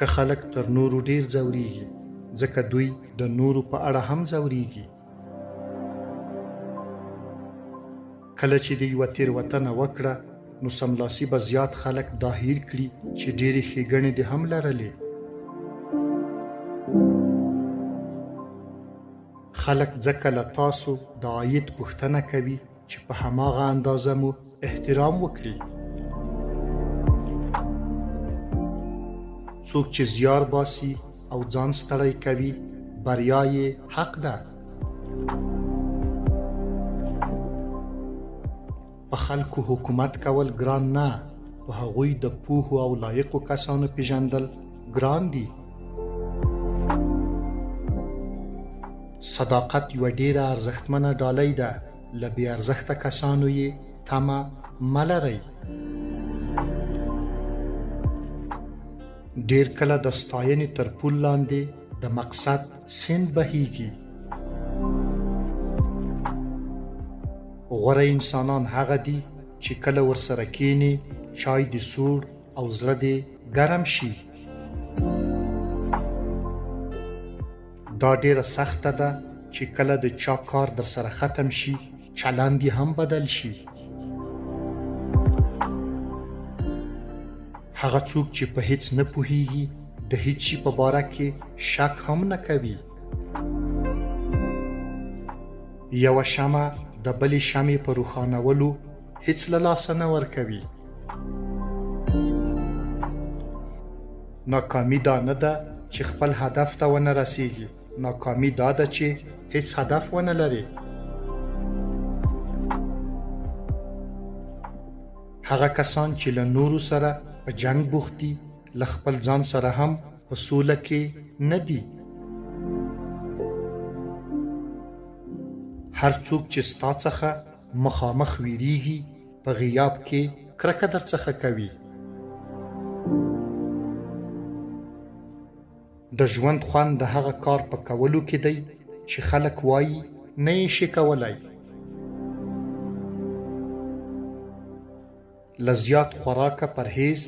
ښه خلک تر نورو ډیر ځورېږي، ځکه دوی د نورو په اړه هم ځورېږي. کله چې د یوه تېروتنه وکړه، نو سملاسي به زیات خلک دا هیر کړي چې ډېرې ښېګڼې دې هم لرلې. خلک ځکه له تاسو د عاید پوښتنه کوي چې په هماغه اندازه مو احترام وکړي. څوک چې زیار باسي او ځان ستړی کوي، بریا یې حق ده. په خلکو حکومت کول ګران نه، په هغوی د پوهو او لایقو کسانو پیژندل ګران دي. صداقت یوه ډیره ارزښتمنه ډالۍ ده، له بې ارزښته کسانو یې تمه مه لرئ. ډیر کله د ستاینې تر پول لاندې د مقصد سیند بهیږي. غوره انسانان هغه دي چې کله ورسره کینې، چای دې سوړ او زړه دې ګرم شي. دا ډیره سخته ده چې کله د چا کار در سره ختم شي، چلند یې هم بدل شي. هغه څوک چې په هیڅ نه پوهیږي، د هیڅ شي په باره کې شک هم نه کوي. یوه شمع د بلې شمعې په روښانولو هیڅ له لاسه نه ورکوي. ناکامي دا نه ده چې خپل هدف ته ونه رسیږي، ناکامي دا ده چې هیڅ هدف ونه لري. هغه کسان چې له نورو سره په جنگ بوخت دي، له خپل ځان سره هم په سوله کې نه دي. هر څوک چې ستا څخه مخامخ ویریږي، په غیاب کې کرکه در څخه کوي. د ژوند خوند د هغه کار په کولو کې دی چې خلک وایي نه یې شي کولای. له زیات خوراکه پرهیز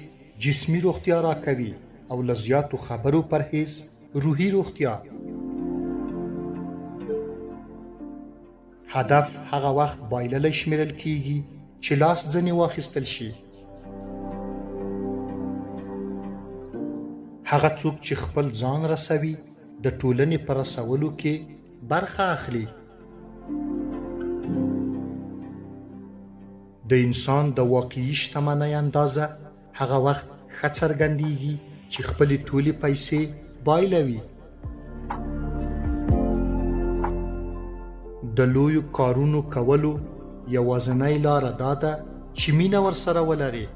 جسمي روغتیا راکوي، او له زیاتو خبرو پرهیز روحي روغتیا. هدف هغه وخت بایللی شمیرل کیږي چې لاس ځنې واخیستل شي. هغه څوک چې خپل ځان رسوي، د ټولنې په رسولو کې برخه اخلي. د انسان د واقعي شتمنۍ اندازه هغه وخت ښه څرګندېږي چې خپلې ټولې پیسې بایلوي. د لویو کارونو کولو یوازینۍ لاره دا ده چې مینه ورسره ولري.